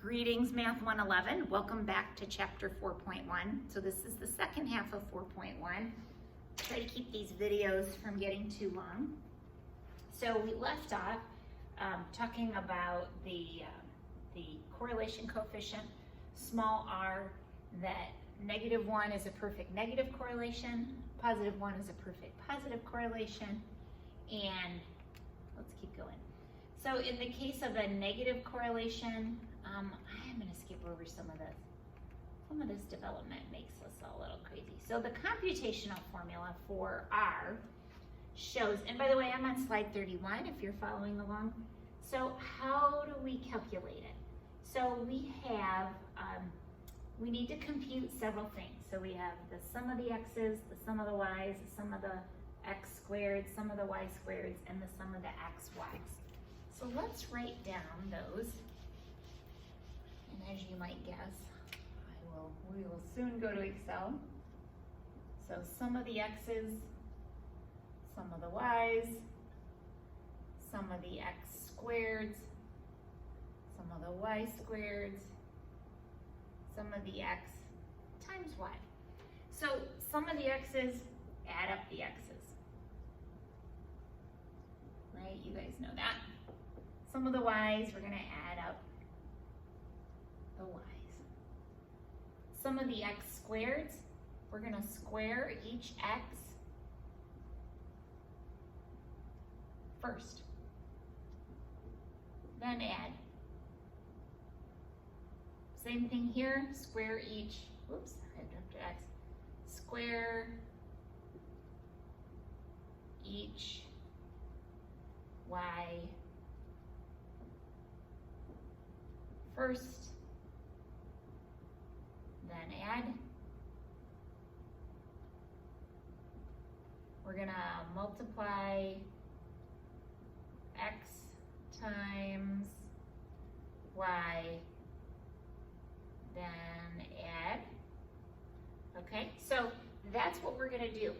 Greetings, Math 111. Welcome back to chapter 4.1. So this is the second half of 4.1. Try to keep these videos from getting too long. So we left off talking about the correlation coefficient, small r, that -1 is a perfect negative correlation, +1 is a perfect positive correlation, and let's keep going. So in the case of a negative correlation, I'm going to skip over some of this. Some of this development makes us a little crazy. So the computational formula for R shows, and by the way, I'm on slide 31 if you're following along. So how do we calculate it? So we have, we need to compute several things. So we have the sum of the x's, the sum of the y's, the sum of the x squared, sum of the y squareds, and the sum of the xy's. So let's write down those. And as you might guess, we will soon go to Excel. So sum of the x's, sum of the y's, sum of the x squareds, sum of the y squareds, sum of the x times y. So sum of the x's, add up the x's. Right, you guys know that. Sum of the y's, we're going to add up the y's. Sum of the x squareds, we're going to square each x first. Then add. Same thing here, square each, whoops, I jumped to x. Square each y first, then add. We're gonna multiply x times y, then add. Okay, so that's what we're gonna do.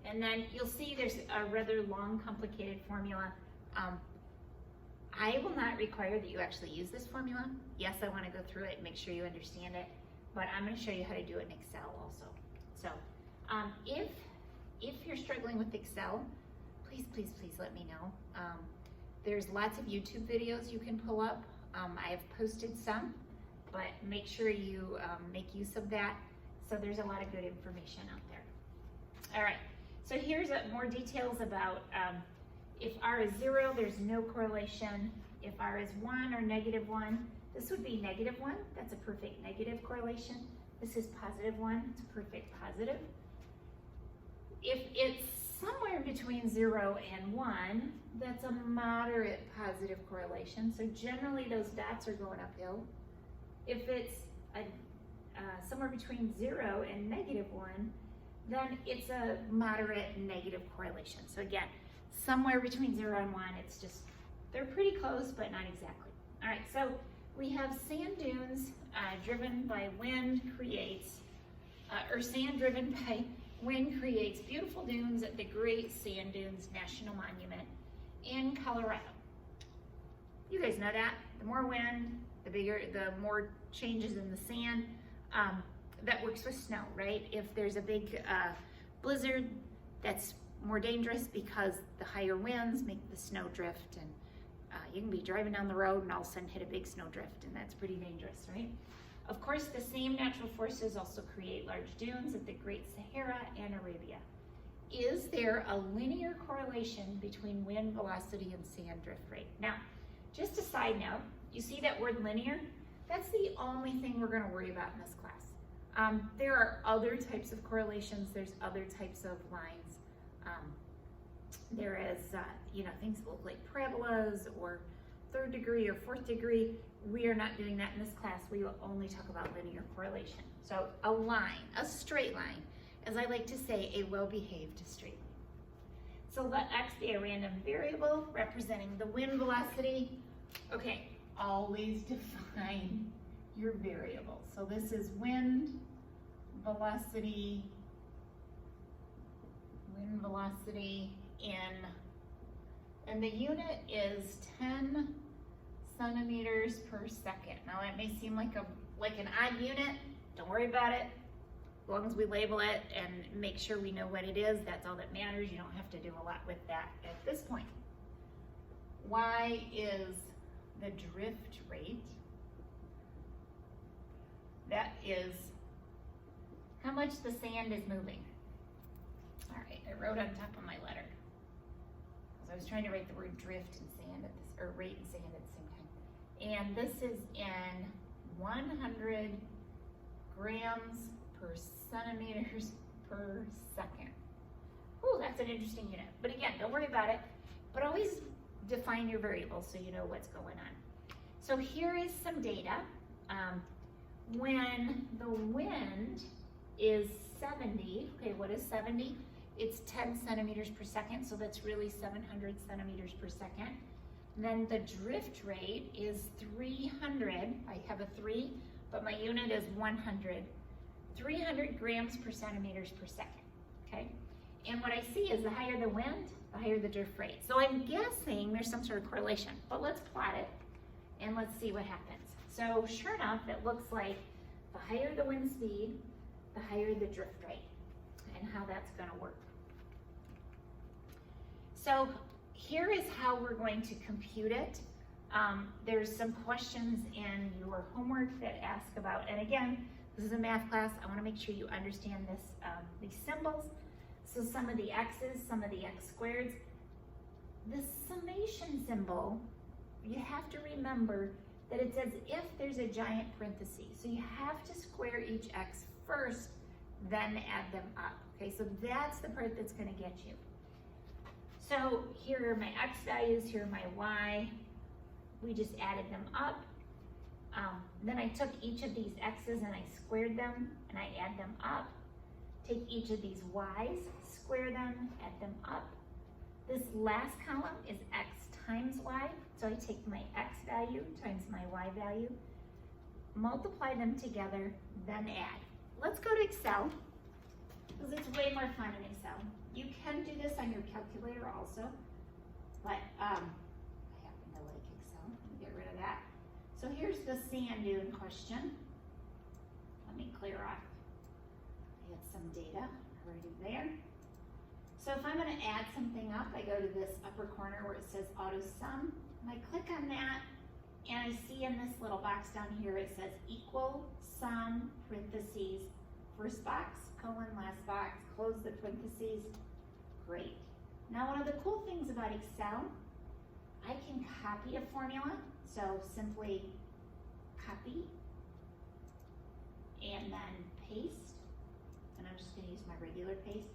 And then you'll see there's a rather long, complicated formula. I will not require that you actually use this formula. Yes, I want to go through it and make sure you understand it, but I'm going to show you how to do it in Excel also. So if you're struggling with Excel, please let me know. There's lots of YouTube videos you can pull up. I have posted some, but make sure you make use of that. So there's a lot of good information out there. All right, so here's more details about if R is 0, there's no correlation. If R is 1 or -1, this would be -1. That's a perfect negative correlation. This is +1. It's a perfect positive. If it's somewhere between 0 and 1, that's a moderate positive correlation. So generally those dots are going uphill. If it's somewhere between 0 and -1, then it's a moderate negative correlation. So again, somewhere between 0 and 1, it's just, they're pretty close, but not exactly. All right, so we have sand dunes driven by wind creates, sand driven by wind creates beautiful dunes at the Great Sand Dunes National Monument in Colorado. You guys know that. The more wind, the more changes in the sand. That works with snow, right? If there's a big blizzard, that's more dangerous because the higher winds make the snow drift, and you can be driving down the road and all of a sudden hit a big snow drift, and that's pretty dangerous, right? Of course, the same natural forces also create large dunes at the Great Sahara and Arabia. Is there a linear correlation between wind velocity and sand drift rate? Now, just a side note, you see that word linear? That's the only thing we're going to worry about in this class. There are other types of correlations. There's other types of lines. There is, things that look like parabolas or 3rd degree or 4th degree. We are not doing that in this class. We will only talk about linear correlation. So a line, a straight line, as I like to say, a well-behaved straight line. So let x be a random variable representing the wind velocity. Okay, always define your variable. So this is wind velocity and the unit is 10 centimeters per second. Now that may seem like an odd unit. Don't worry about it. As long as we label it and make sure we know what it is, that's all that matters. You don't have to do a lot with that at this point. Y is the drift rate. That is how much the sand is moving. All right, I wrote on top of my letter. I was trying to write the word drift and sand at this, or rate and sand at the same time. And this is in 100 grams per centimeters per second. Oh, that's an interesting unit. But again, don't worry about it. But always define your variables so you know what's going on. So here is some data. When the wind is 70, okay, what is 70? It's 10 centimeters per second, so that's really 700 centimeters per second. And then the drift rate is 300, I have a 3, but my unit is 100. 300 grams per centimeters per second, okay? And what I see is the higher the wind, the higher the drift rate. So I'm guessing there's some sort of correlation, but let's plot it and let's see what happens. So sure enough, it looks like the higher the wind speed, the higher the drift rate, and how that's gonna work. So here is how we're going to compute it. There's some questions in your homework that ask about, and again, this is a math class. I wanna make sure you understand this, these symbols. So some of the x's, some of the x squareds. The summation symbol, you have to remember that it's as if there's a giant parenthesis. So you have to square each x first, then add them up. Okay, so that's the part that's gonna get you. So here are my x values, here are my y. We just added them up. Then I took each of these x's and I squared them and I add them up. Take each of these y's, square them, add them up. This last column is x times y. So I take my x value times my y value, multiply them together, then add. Let's go to Excel, because it's way more fun in Excel. You can do this on your calculator also, but I happen to like Excel. Let me get rid of that. So here's the sand dune question. Let me clear off. I had some data already there. So if I'm going to add something up, I go to this upper corner where it says auto sum, and I click on that, and I see in this little box down here it says equal sum parentheses, first box, colon, last box, close the parentheses. Great. Now one of the cool things about Excel, I can copy a formula. So simply copy and then paste. And I'm just going to use my regular paste.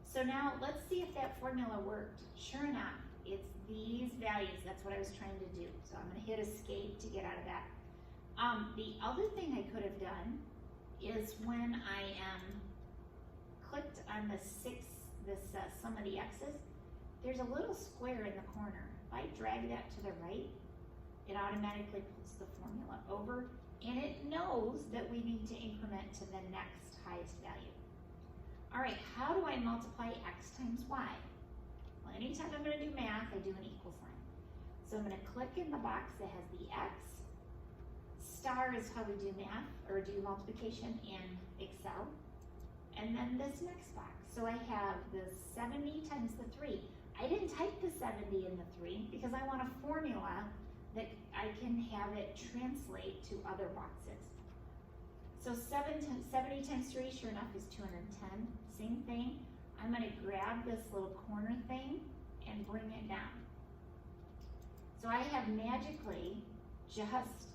So now let's see if that formula worked. Sure enough, it's these values. That's what I was trying to do. So I'm going to hit escape to get out of that. The other thing I could have done is when I clicked on the sum of the x's, there's a little square in the corner. If I drag that to the right, it automatically pulls the formula over, and it knows that we need to increment to the next highest value. All right, how do I multiply x times y? Well, anytime I'm going to do math, I do an equal sign. So I'm going to click in the box that has the x. Star is how we do math, or do multiplication in Excel. And then this next box. So I have the 70 times the 3. I didn't type the 70 in the 3 because I want a formula that I can have it translate to other boxes. So 70 times 3, sure enough, is 210. Same thing. I'm going to grab this little corner thing and bring it down. So I have magically just,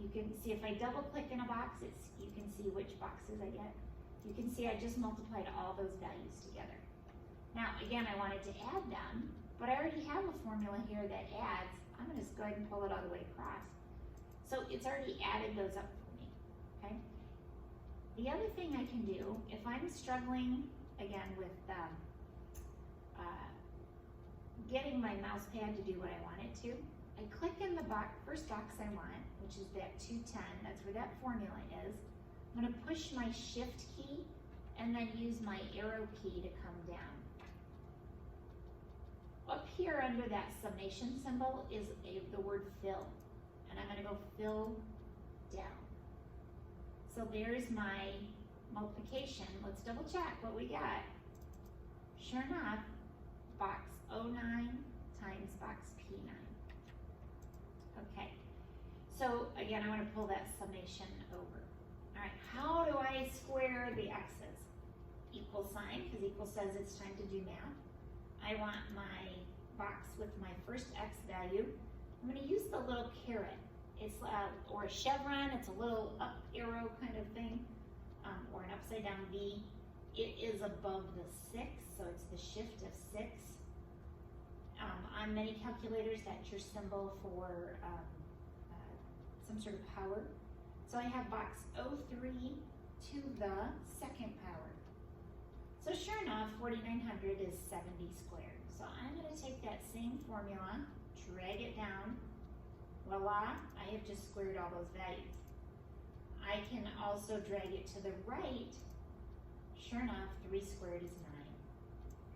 you can see if I double click in a box, you can see which boxes I get. You can see I just multiplied all those values together. Now, again, I wanted to add them, but I already have a formula here that adds. I'm going to just go ahead and pull it all the way across. So it's already added those up for me, okay? The other thing I can do, if I'm struggling, again, with getting my mouse pad to do what I want it to, I click in the first box I want, which is that 210, that's where that formula is. I'm going to push my shift key and then use my arrow key to come down. Up here under that summation symbol is the word fill. And I'm gonna go fill down. So there's my multiplication. Let's double check what we got. Sure enough, box 09 times box P9. Okay, so again, I want to pull that summation over. All right, how do I square the x's? Equal sign, because equal says it's time to do math. I want my box with my first x value. I'm going to use the little caret. It's or a chevron. It's a little up arrow kind of thing, or an upside down V. It is above the 6, so it's the shift of 6. On many calculators, that's your symbol for some sort of power. So I have box 03 to the second power. So sure enough, 4900 is 70 squared. So I'm going to take that same formula, drag it down. Voila, I have just squared all those values. I can also drag it to the right. Sure enough, 3 squared is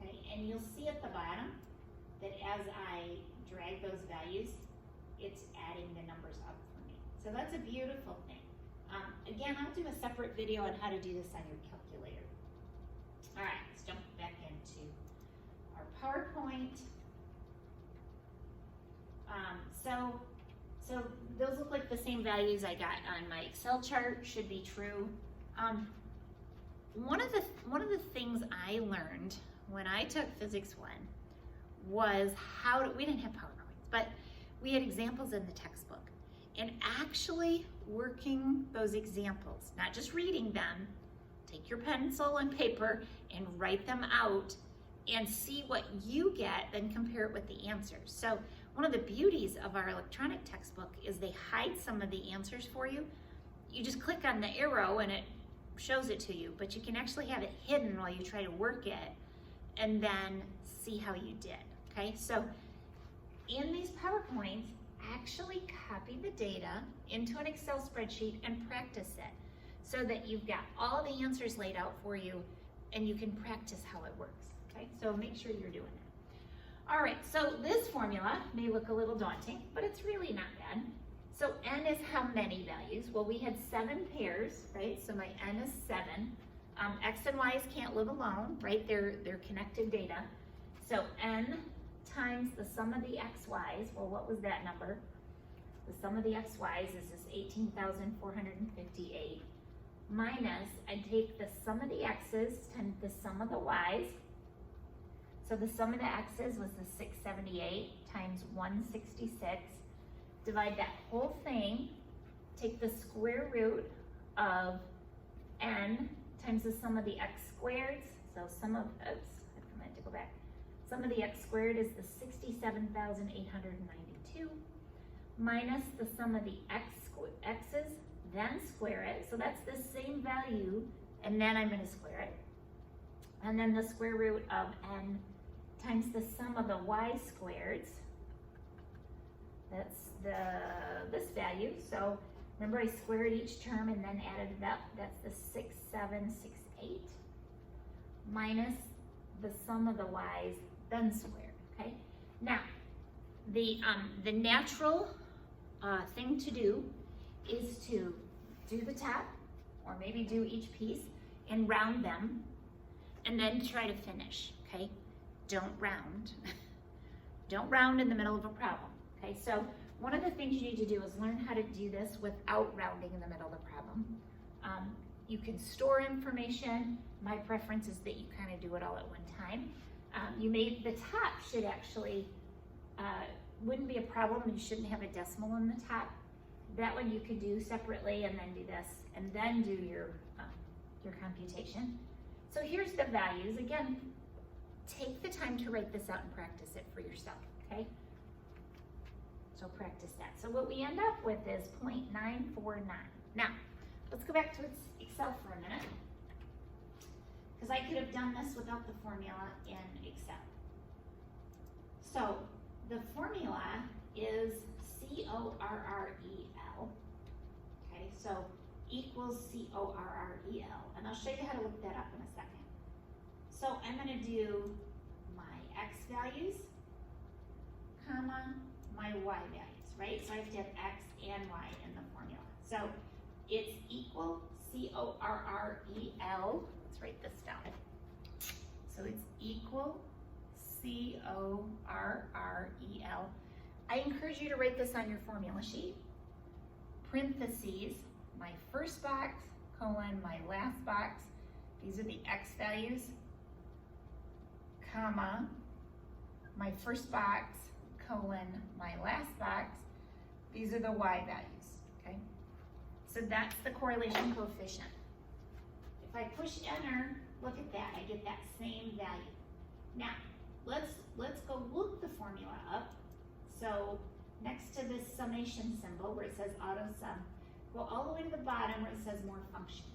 9. Okay, and you'll see at the bottom that as I drag those values, it's adding the numbers up for me. So that's a beautiful thing. Again, I'll do a separate video on how to do this on your calculator. All right, let's jump back into our PowerPoint. So those look like the same values I got on my Excel chart, should be true. One of the things I learned when I took Physics 1 was we didn't have PowerPoints, but we had examples in the textbook. And actually working those examples, not just reading them, take your pencil and paper and write them out and see what you get, then compare it with the answers. So one of the beauties of our electronic textbook is they hide some of the answers for you. You just click on the arrow and it shows it to you, but you can actually have it hidden while you try to work it and then see how you did, okay? So in these PowerPoints, actually copy the data into an Excel spreadsheet and practice it so that you've got all the answers laid out for you and you can practice how it works, okay? So make sure you're doing that. All right, so this formula may look a little daunting, but it's really not bad. So n is how many values? Well, we had 7 pairs, right? So my n is 7. X and y's can't live alone, right? They're connected data. So n times the sum of the xy's, well, what was that number? The sum of the xy's is this 18,458 minus, I take the sum of the x's times the sum of the y's. So the sum of the x's was the 678 times 166. Divide that whole thing, take the square root of n times the sum of the x squareds. So sum of, oops, I meant to go back. Sum of the x squared is the 67,892 minus the sum of the x's, then square it. So that's the same value, and then I'm going to square it. And then the square root of n times the sum of the y squareds. That's this value. So remember, I squared each term and then added it up. That's the 6768 minus the sum of the y's, then squared. Okay. Now, the natural thing to do is to do the top, or maybe do each piece and round them, and then try to finish. Okay. Don't round. Don't round in the middle of a problem. Okay, so one of the things you need to do is learn how to do this without rounding in the middle of the problem. You can store information. My preference is that you kind of do it all at one time. The top should actually, wouldn't be a problem. You shouldn't have a decimal in the top. That one you could do separately and then do this, and then do your computation. So here's the values. Again, take the time to write this out and practice it for yourself, okay? So practice that. So what we end up with is 0.949. Now, let's go back to Excel for a minute, because I could have done this without the formula in Excel. So the formula is C-O-R-R-E-L, okay? So equals C-O-R-R-E-L, and I'll show you how to look that up in a second. So I'm going to do my X values comma, my y values, right? So I have to have x and y in the formula. So it's equal, C-O-R-R-E-L. Let's write this down. So it's equal, C-O-R-R-E-L. I encourage you to write this on your formula sheet. Parentheses, my first box, colon, my last box. These are the x values, comma, my first box, colon, my last box. These are the y values, okay? So that's the correlation coefficient. If I push enter, look at that, I get that same value. Now, let's go look the formula up. So next to this summation symbol where it says auto sum, go all the way to the bottom where it says more functions.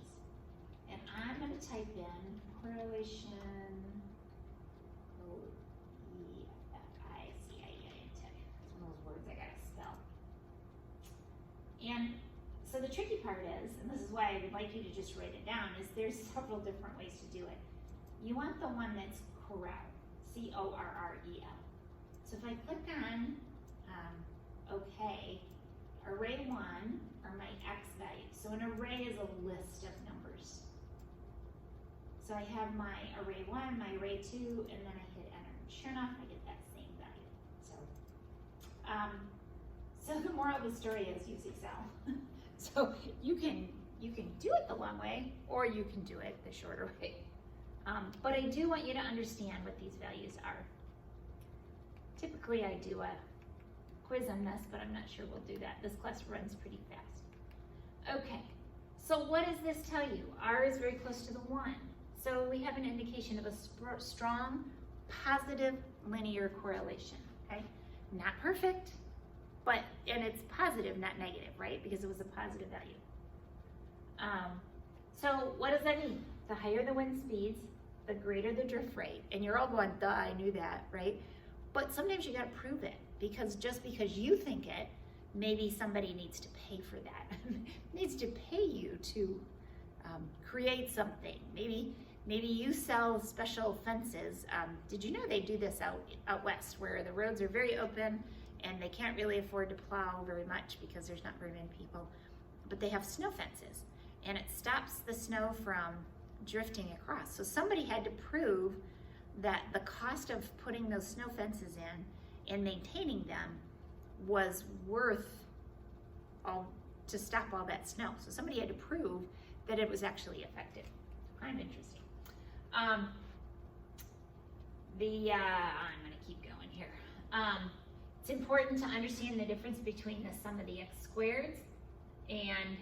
And I'm going to type in correlation O-E-F-I-C-I-E-I-N-T. That's one of those words I got to spell. And so the tricky part is, and this is why I would like you to just write it down, is there's several different ways to do it. You want the one that's correl, C-O-R-R-E-L. So if I click on OK, array 1 are my x values. So an array is a list of numbers. So I have my array 1, my array 2, and then I hit enter. Sure enough, I get that same value. So the moral of the story is use Excel. So you can do it the long way, or you can do it the shorter way. But I do want you to understand what these values are. Typically I do a quiz on this, but I'm not sure we'll do that. This class runs pretty fast. Okay, so what does this tell you? R is very close to the 1. So we have an indication of a strong positive linear correlation, okay? Not perfect, and it's positive, not negative, right? Because it was a positive value. So what does that mean? The higher the wind speeds, the greater the drift rate. And you're all going, duh, I knew that, right? But sometimes you gotta prove it, because just because you think it, maybe somebody needs to pay for that. Needs to pay you to create something. Maybe you sell special fences. Did you know they do this out west, where the roads are very open and they can't really afford to plow very much because there's not very many people, but they have snow fences, and it stops the snow from drifting across. So somebody had to prove that the cost of putting those snow fences in and maintaining them was worth to stop all that snow. So somebody had to prove that it was actually effective. Kind of interesting. I'm gonna keep going here. It's important to understand the difference between the sum of the x squareds and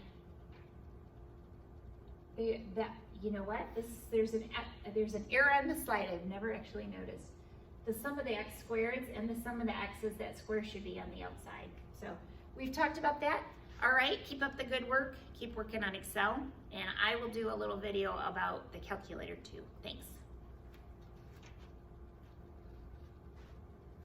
you know what? There's an error on the slide I've never actually noticed. The sum of the x squareds and the sum of the x's, that square should be on the outside. So we've talked about that. All right, keep up the good work. Keep working on Excel, and I will do a little video about the calculator too. Thanks.